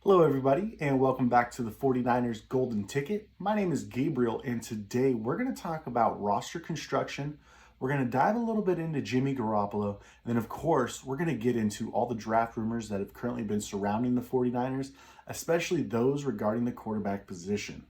Hello, everybody, and welcome back to the 49ers Golden Ticket. My name is Gabriel, and today we're going to talk about roster construction. We're going to dive a little bit into Jimmy Garoppolo, and then, of course, we're going to get into all the draft rumors that have currently been surrounding the 49ers, especially those regarding the quarterback position.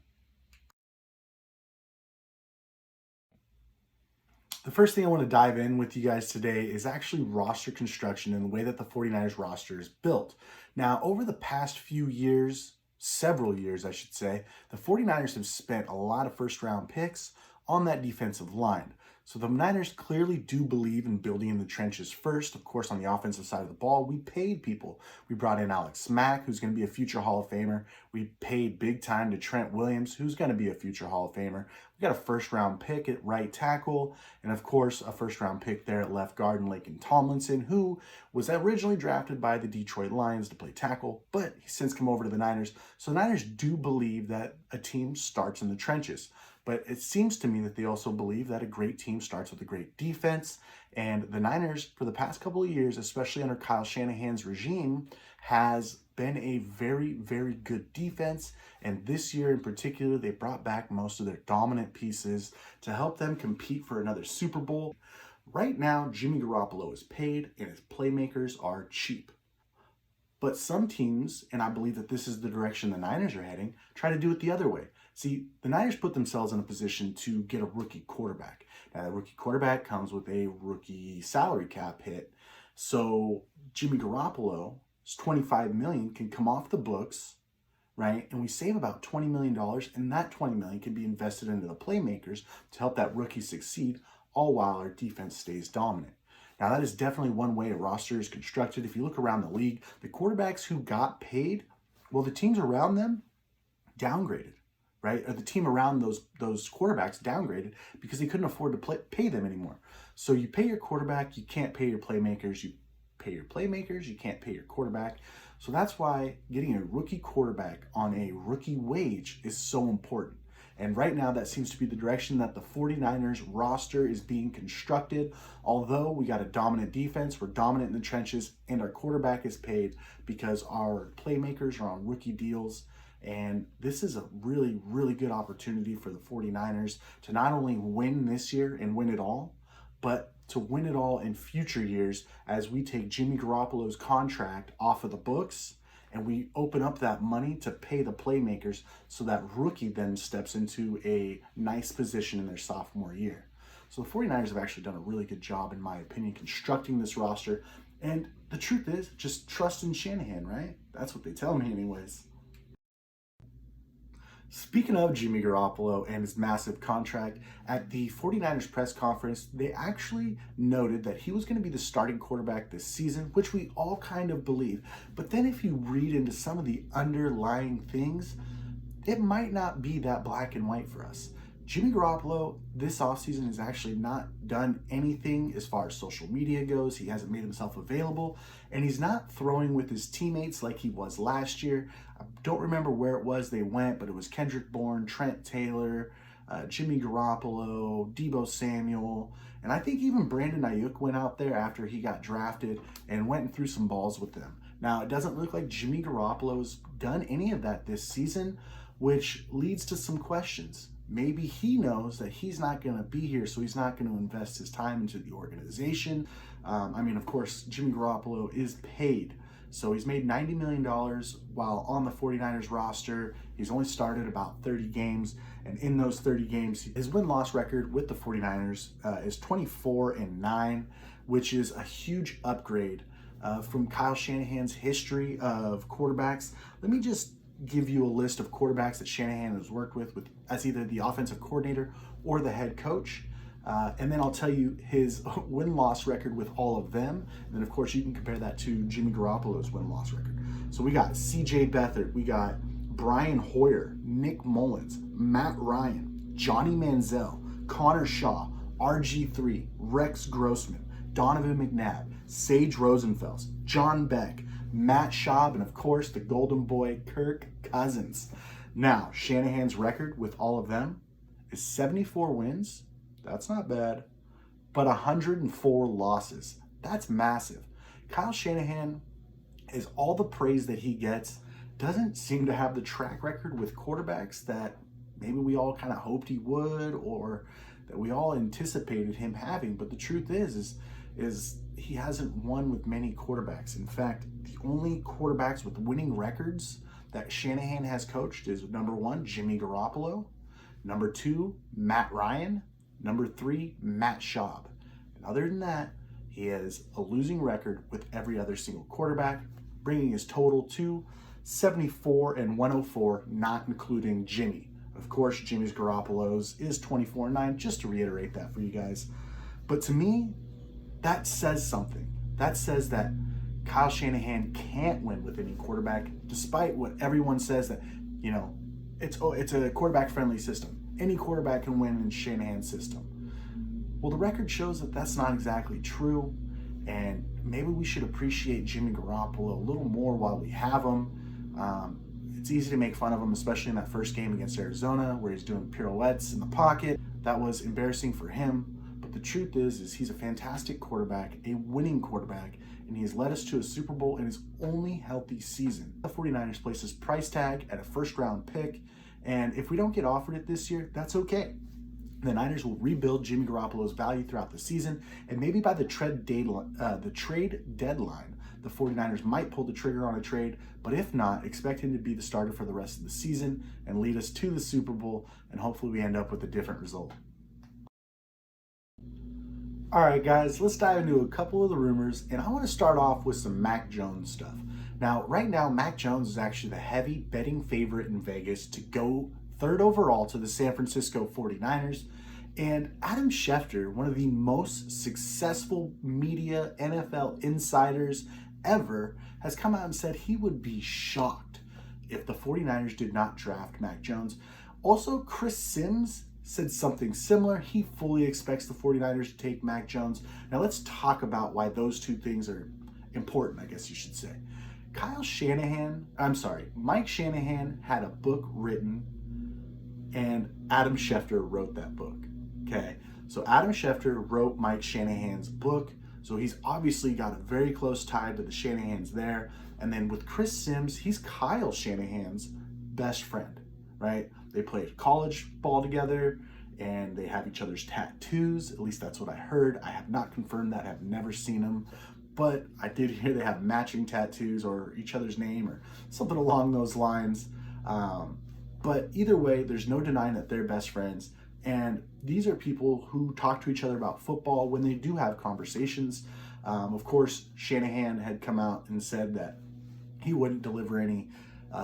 The first thing I want to dive in with you guys today is actually roster construction and the way that the 49ers roster is built. Now, over the past few years, several years, I should say, the 49ers have spent a lot of first round picks on that defensive line. So the Niners clearly do believe in building in the trenches first. Of course, on the offensive side of the ball, we paid people. We brought in Alex Mack, who's going to be a future Hall of Famer. We paid big time to Trent Williams, who's going to be a future Hall of Famer. We got a first round pick at right tackle, and of course, a first round pick there at left guard in Laken Tomlinson, who was originally drafted by the Detroit Lions to play tackle, but he's since come over to the Niners. So the Niners do believe that a team starts in the trenches. But it seems to me that they also believe that a great team starts with a great defense. And the Niners, for the past couple of years, especially under Kyle Shanahan's regime, has been a very, very good defense. And this year in particular, they brought back most of their dominant pieces to help them compete for another Super Bowl. Right now, Jimmy Garoppolo is paid and his playmakers are cheap. But some teams, and I believe that this is the direction the Niners are heading, try to do it the other way. See, the Niners put themselves in a position to get a rookie quarterback. Now, that rookie quarterback comes with a rookie salary cap hit. So Jimmy Garoppolo's $25 million can come off the books, right? And we save about $20 million, and that $20 million can be invested into the playmakers to help that rookie succeed, all while our defense stays dominant. Now, that is definitely one way a roster is constructed. If you look around the league, the quarterbacks who got paid, well, the teams around them downgraded, right? Or the team around those quarterbacks downgraded because they couldn't afford to pay them anymore. So you pay your quarterback, you can't pay your playmakers. You pay your playmakers, you can't pay your quarterback. So that's why getting a rookie quarterback on a rookie wage is so important. And right now, that seems to be the direction that the 49ers roster is being constructed. Although we got a dominant defense, we're dominant in the trenches, and our quarterback is paid because our playmakers are on rookie deals. And this is a really, really good opportunity for the 49ers to not only win this year and win it all, but to win it all in future years as we take Jimmy Garoppolo's contract off of the books and we open up that money to pay the playmakers so that rookie then steps into a nice position in their sophomore year. So the 49ers have actually done a really good job, in my opinion, constructing this roster. And the truth is, just trust in Shanahan, right? That's what they tell me anyways. Speaking of Jimmy Garoppolo and his massive contract, at the 49ers press conference, they actually noted that he was going to be the starting quarterback this season, which we all kind of believe. But then if you read into some of the underlying things, it might not be that black and white for us. Jimmy Garoppolo this offseason has actually not done anything as far as social media goes. He hasn't made himself available, and he's not throwing with his teammates like he was last year. I don't remember where it was they went, but it was Kendrick Bourne, Trent Taylor, Jimmy Garoppolo, Deebo Samuel, and I think even Brandon Ayuk went out there after he got drafted and went and threw some balls with them. Now, it doesn't look like Jimmy Garoppolo's done any of that this season, which leads to some questions. Maybe he knows that he's not going to be here, so he's not going to invest his time into the organization. Of course, Jimmy Garoppolo is paid. So he's made $90 million while on the 49ers roster. He's only started about 30 games. And in those 30 games, his win-loss record with the 49ers is 24-9, which is a huge upgrade from Kyle Shanahan's history of quarterbacks. Let me just give you a list of quarterbacks that Shanahan has worked with as either the offensive coordinator or the head coach. And then I'll tell you his win-loss record with all of them. And then, of course, you can compare that to Jimmy Garoppolo's win-loss record. So we got C.J. Beathard, we got Brian Hoyer, Nick Mullins, Matt Ryan, Johnny Manziel, Connor Shaw, RG3, Rex Grossman, Donovan McNabb, Sage Rosenfels, John Beck, Matt Schaub, and of course the golden boy Kirk Cousins. Now, Shanahan's record with all of them is 74 wins. That's not bad. But 104 losses. That's massive. Kyle Shanahan is all the praise that he gets doesn't seem to have the track record with quarterbacks that maybe we all kind of hoped he would, or that we all anticipated him having. But the truth is he hasn't won with many quarterbacks. In fact, the only quarterbacks with winning records that Shanahan has coached is number 1, Jimmy Garoppolo, number 2, Matt Ryan, number 3, Matt Schaub. And other than that, he has a losing record with every other single quarterback, bringing his total to 74-104, not including Jimmy. Of course, Jimmy's Garoppolo's is 24-9, just to reiterate that for you guys. But to me, that says something. That says that Kyle Shanahan can't win with any quarterback, despite what everyone says that, it's a quarterback-friendly system. Any quarterback can win in Shanahan's system. Well, the record shows that that's not exactly true, and maybe we should appreciate Jimmy Garoppolo a little more while we have him. It's easy to make fun of him, especially in that first game against Arizona, where he's doing pirouettes in the pocket. That was embarrassing for him. But the truth is he's a fantastic quarterback, a winning quarterback, and he has led us to a Super Bowl in his only healthy season. The 49ers placed his price tag at a first-round pick, and if we don't get offered it this year, that's okay. The Niners will rebuild Jimmy Garoppolo's value throughout the season, and maybe by the trade deadline, the 49ers might pull the trigger on a trade, but if not, expect him to be the starter for the rest of the season and lead us to the Super Bowl, and hopefully we end up with a different result. All right, guys, let's dive into a couple of the rumors, and I want to start off with some Mac Jones stuff. Now, right now, Mac Jones is actually the heavy betting favorite in Vegas to go 3rd overall to the San Francisco 49ers. And Adam Schefter, one of the most successful media NFL insiders ever, has come out and said he would be shocked if the 49ers did not draft Mac Jones. Also, Chris Sims said something similar. He fully expects the 49ers to take Mac Jones. Now let's talk about why those two things are important, I guess you should say. Mike Shanahan had a book written, and Adam Schefter wrote that book. Okay, so Adam Schefter wrote Mike Shanahan's book, so he's obviously got a very close tie to the Shanahans there. And then with Chris Sims, he's Kyle Shanahan's best friend, right? They played college ball together, and they have each other's tattoos. At least that's what I heard. I have not confirmed that. I have never seen them, but I did hear they have matching tattoos or each other's name or something along those lines. But either way, there's no denying that they're best friends. And these are people who talk to each other about football when they do have conversations. Of course, Shanahan had come out and said that he wouldn't deliver any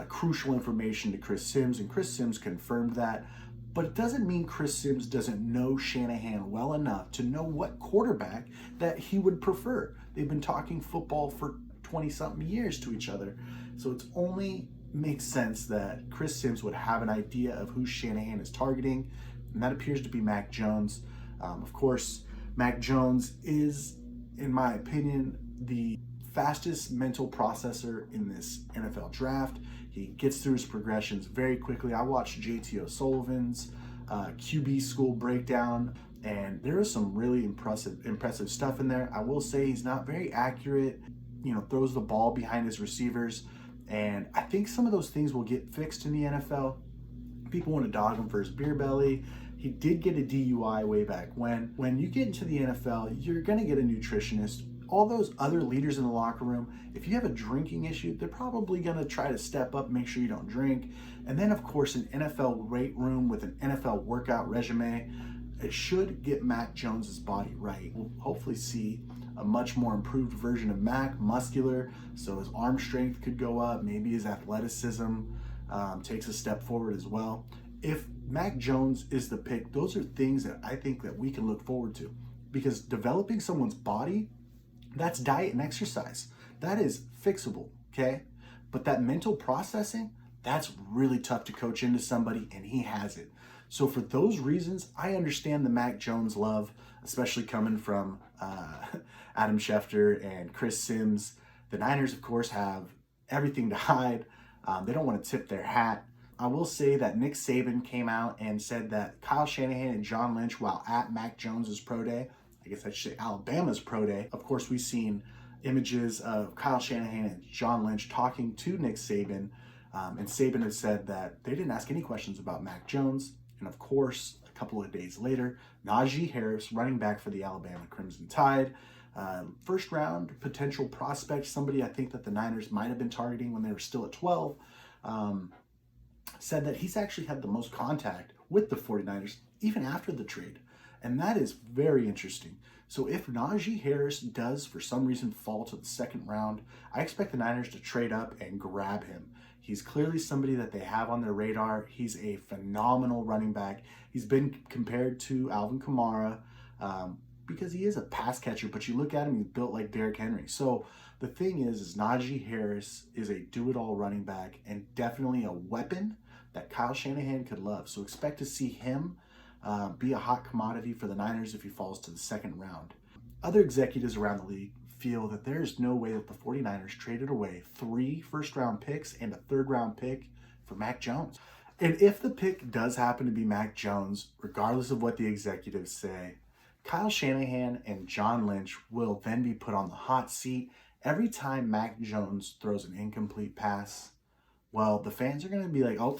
crucial information to Chris Sims, and Chris Sims confirmed that. But it doesn't mean Chris Sims doesn't know Shanahan well enough to know what quarterback that he would prefer. They've been talking football for 20-something years to each other. So it's only makes sense that Chris Sims would have an idea of who Shanahan is targeting, and that appears to be Mac Jones. Of course, Mac Jones is, in my opinion, the fastest mental processor in this NFL draft. He gets through his progressions very quickly. I watched JT O'Sullivan's QB school breakdown, and there is some really impressive stuff in there. I will say he's not very accurate, throws the ball behind his receivers, and I think some of those things will get fixed in the NFL. People want to dog him for his beer belly. He did get a DUI way back when. When you get into the NFL, you're going to get a nutritionist. All those other leaders in the locker room, if you have a drinking issue, they're probably going to try to step up, make sure you don't drink. And then, of course, an NFL weight room with an NFL workout regimen. It should get Mac Jones's body right. We'll hopefully see a much more improved version of Mac, muscular, so his arm strength could go up. Maybe his athleticism takes a step forward as well. If Mac Jones is the pick, those are things that I think that we can look forward to, because developing someone's body, that's diet and exercise. That is fixable, okay? But that mental processing, that's really tough to coach into somebody, and he has it. So for those reasons, I understand the Mac Jones love, especially coming from Adam Schefter and Chris Sims. The Niners, of course, have everything to hide. They don't want to tip their hat. I will say that Nick Saban came out and said that Kyle Shanahan and John Lynch, while at Mac Jones's pro day, I guess I should say Alabama's pro day. Of course, we've seen images of Kyle Shanahan and John Lynch talking to Nick Saban And Saban had said that they didn't ask any questions about Mac Jones. And of course, a couple of days later, Najee Harris, running back for the Alabama Crimson Tide, first round potential prospect, somebody I think that the Niners might have been targeting when they were still at 12, said that he's actually had the most contact with the 49ers even after the trade. And that is very interesting. So if Najee Harris does for some reason fall to the second round, I expect the Niners to trade up and grab him. He's clearly somebody that they have on their radar. He's a phenomenal running back. He's been compared to Alvin Kamara because he is a pass catcher, but you look at him, he's built like Derrick Henry. So the thing is Najee Harris is a do-it-all running back and definitely a weapon that Kyle Shanahan could love. So expect to see him be a hot commodity for the Niners if he falls to the second round. Other executives around the league feel that there is no way that the 49ers traded away 3 first-round picks and a third-round pick for Mac Jones. And if the pick does happen to be Mac Jones, regardless of what the executives say, Kyle Shanahan and John Lynch will then be put on the hot seat every time Mac Jones throws an incomplete pass. Well, the fans are going to be like, oh,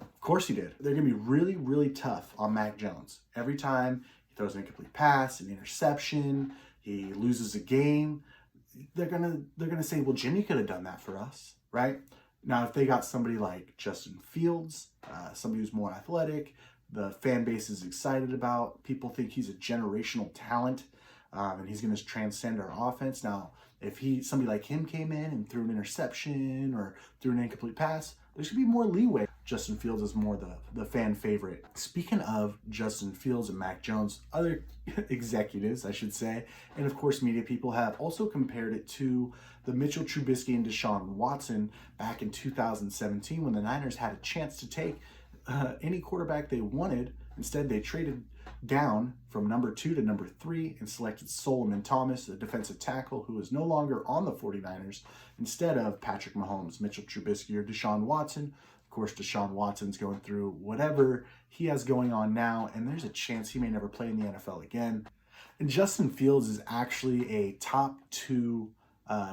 of course he did. They're going to be really, really tough on Mac Jones. Every time he throws an incomplete pass, an interception, he loses a game, they're gonna say, well, Jimmy could have done that for us, right? Now, if they got somebody like Justin Fields, somebody who's more athletic, the fan base is excited about, people think he's a generational talent, and he's going to transcend our offense. Now, if somebody like him came in and threw an interception or threw an incomplete pass, there should be more leeway. Justin Fields is more the fan favorite. Speaking of Justin Fields and Mac Jones, other executives, I should say, and of course media people have also compared it to the Mitchell Trubisky and Deshaun Watson back in 2017 when the Niners had a chance to take any quarterback they wanted. Instead, they traded down from number 2 to number 3 and selected Solomon Thomas, a defensive tackle who is no longer on the 49ers, instead of Patrick Mahomes, Mitchell Trubisky, or Deshaun Watson. Of course, Deshaun Watson's going through whatever he has going on now, and there's a chance he may never play in the NFL again. And Justin Fields is actually a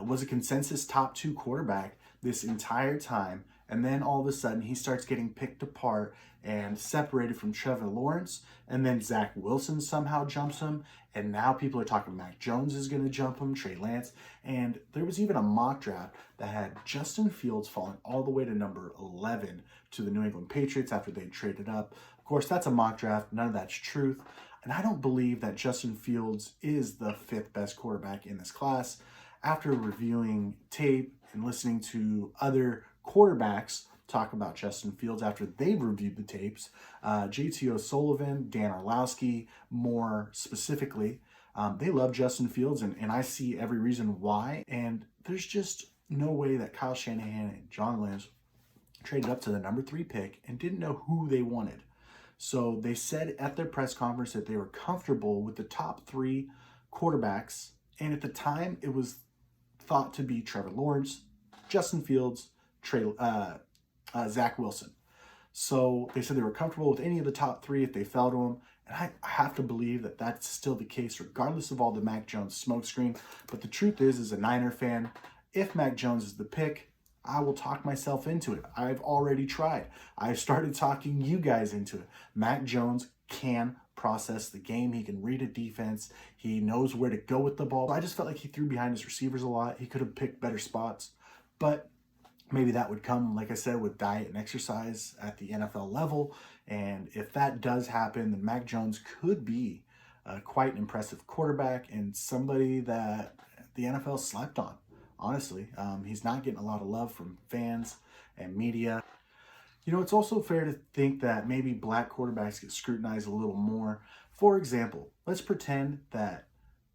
was a consensus top 2 quarterback this entire time. And then all of a sudden he starts getting picked apart and separated from Trevor Lawrence. And then Zach Wilson somehow jumps him. And now people are talking Mac Jones is going to jump him, Trey Lance. And there was even a mock draft that had Justin Fields falling all the way to number 11 to the New England Patriots after they traded up. Of course, that's a mock draft. None of that's truth. And I don't believe that Justin Fields is the 5th best quarterback in this class. After reviewing tape and listening to other quarterbacks talk about Justin Fields after they've reviewed the tapes, JT O'Sullivan, Dan Orlowski, more specifically, they love Justin Fields, and I see every reason why. And there's just no way that Kyle Shanahan and John Lynch traded up to the number 3 pick and didn't know who they wanted. So they said at their press conference that they were comfortable with the top 3 quarterbacks, and at the time it was thought to be Trevor Lawrence, Justin Fields, Zach Wilson. So they said they were comfortable with any of the top 3 if they fell to them. And I have to believe that that's still the case, regardless of all the Mac Jones smokescreen. But the truth is, as a Niner fan, if Mac Jones is the pick, I will talk myself into it. I've already tried. I've started talking you guys into it. Mac Jones can process the game. He can read a defense. He knows where to go with the ball. I just felt like he threw behind his receivers a lot. He could have picked better spots. But maybe that would come, like I said, with diet and exercise at the NFL level. And if that does happen, then Mac Jones could be quite an impressive quarterback and somebody that the NFL slept on, honestly. He's not getting a lot of love from fans and media. You know, it's also fair to think that maybe black quarterbacks get scrutinized a little more. For example, let's pretend that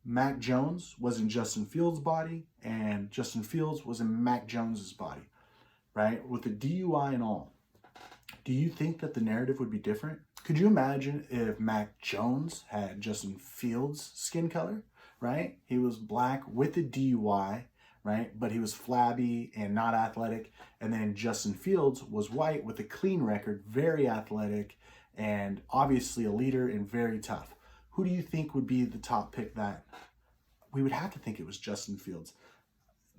Mac Jones was in Justin Fields' body and Justin Fields was in Mac Jones's body, right? With the DUI and all. Do you think that the narrative would be different? Could you imagine if Mac Jones had Justin Fields' skin color, right? He was black with a DUI, right? But he was flabby and not athletic. And then Justin Fields was white with a clean record, very athletic, and obviously a leader and very tough. Who do you think would be the top pick? That we would have to think it was Justin Fields.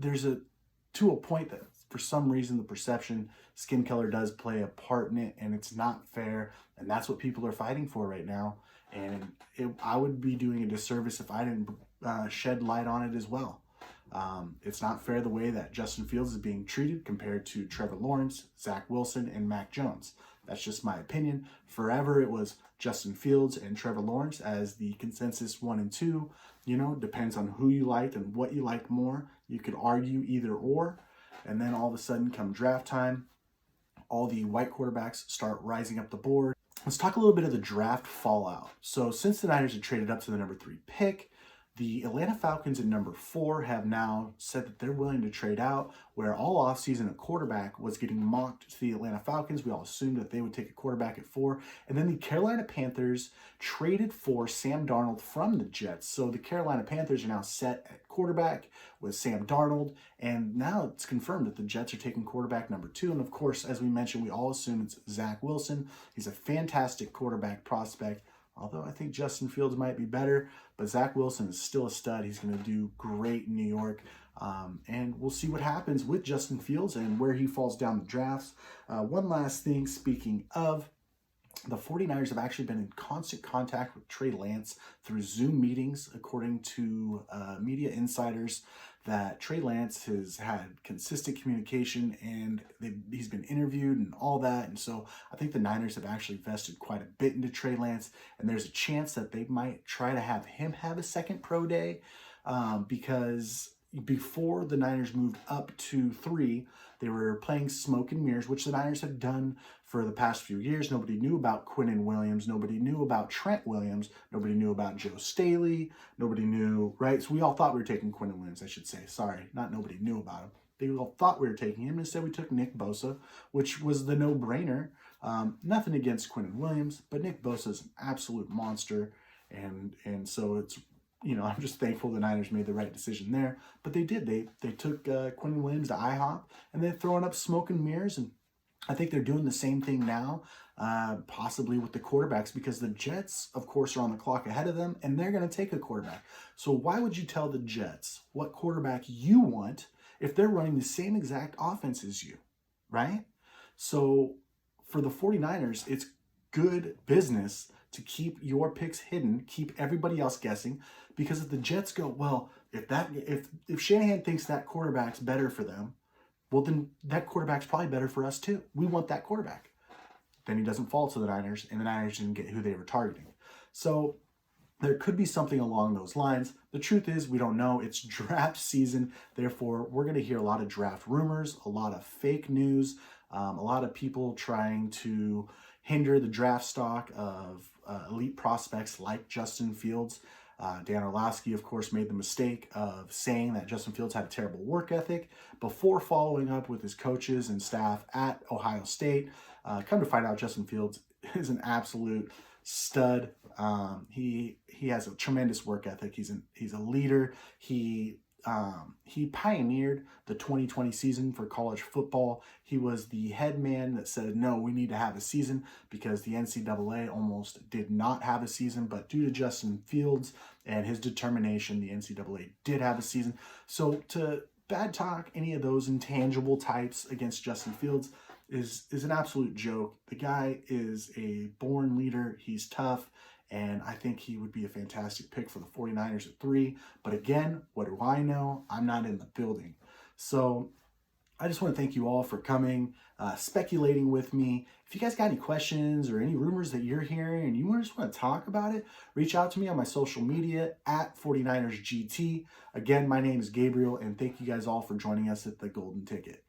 To a point that for some reason, the perception, skin color does play a part in it, and it's not fair. And that's what people are fighting for right now. And I would be doing a disservice if I didn't shed light on it as well. It's not fair the way that Justin Fields is being treated compared to Trevor Lawrence, Zach Wilson, and Mac Jones. That's just my opinion. Forever it was Justin Fields and Trevor Lawrence as the consensus 1 and 2. You know, depends on who you liked and what you liked more. You could argue either or. And then all of a sudden, come draft time, all the white quarterbacks start rising up the board. Let's talk a little bit of the draft fallout. So since the Niners had traded up to the number 3 pick, the Atlanta Falcons at number 4 have now said that they're willing to trade out, where all offseason a quarterback was getting mocked to the Atlanta Falcons. We all assumed that they would take a quarterback at 4. And then the Carolina Panthers traded for Sam Darnold from the Jets. So the Carolina Panthers are now set at quarterback with Sam Darnold. And now it's confirmed that the Jets are taking quarterback number 2. And of course, as we mentioned, we all assume it's Zach Wilson. He's a fantastic quarterback prospect. Although I think Justin Fields might be better, but Zach Wilson is still a stud. He's going to do great in New York. And we'll see what happens with Justin Fields and where he falls down the drafts. One last thing, speaking of, the 49ers have actually been in constant contact with Trey Lance through Zoom meetings, according to media insiders, that Trey Lance has had consistent communication and he's been interviewed and all that. And so I think the Niners have actually invested quite a bit into Trey Lance, and there's a chance that they might try to have him have a second pro day because before the Niners moved up to 3, they were playing smoke and mirrors, which the Niners have done for the past few years. Nobody knew about Quinnen Williams. Nobody knew about Trent Williams. Nobody knew about Joe Staley. Nobody knew, right? So we all thought we were taking Quinnen Williams, I should say. Sorry, not nobody knew about him. They all thought we were taking him. Instead, we took Nick Bosa, which was the no-brainer. Nothing against Quinnen Williams, but Nick Bosa is an absolute monster. And so it's, you know, I'm just thankful the Niners made the right decision there. But they did. They took Quinnen Williams to IHOP, and they're throwing up smoke and mirrors. And I think they're doing the same thing now, possibly with the quarterbacks, because the Jets, of course, are on the clock ahead of them, and they're going to take a quarterback. So why would you tell the Jets what quarterback you want if they're running the same exact offense as you, right? So for the 49ers, it's good business to keep your picks hidden, keep everybody else guessing, because if the Jets go, well, if Shanahan thinks that quarterback's better for them, well, then that quarterback's probably better for us too. We want that quarterback. Then he doesn't fall to the Niners, and the Niners didn't get who they were targeting. So there could be something along those lines. The truth is, we don't know. It's draft season. Therefore, we're going to hear a lot of draft rumors, a lot of fake news, a lot of people trying to hinder the draft stock of elite prospects like Justin Fields. Dan Orlovsky, of course, made the mistake of saying that Justin Fields had a terrible work ethic before following up with his coaches and staff at Ohio State. Come to find out, Justin Fields is an absolute stud. He has a tremendous work ethic. He's a leader. He pioneered the 2020 season for college football. He was the head man that said, no, we need to have a season, because the NCAA almost did not have a season, but due to Justin Fields and his determination, the NCAA did have a season. So to bad talk any of those intangible types against Justin Fields is an absolute joke. The guy is a born leader. He's tough. And I think he would be a fantastic pick for the 49ers at 3. But again, what do I know? I'm not in the building. So I just want to thank you all for coming, speculating with me. If you guys got any questions or any rumors that you're hearing and you just want to talk about it, reach out to me on my social media at 49ersGT. Again, my name is Gabriel, and thank you guys all for joining us at the Golden Ticket.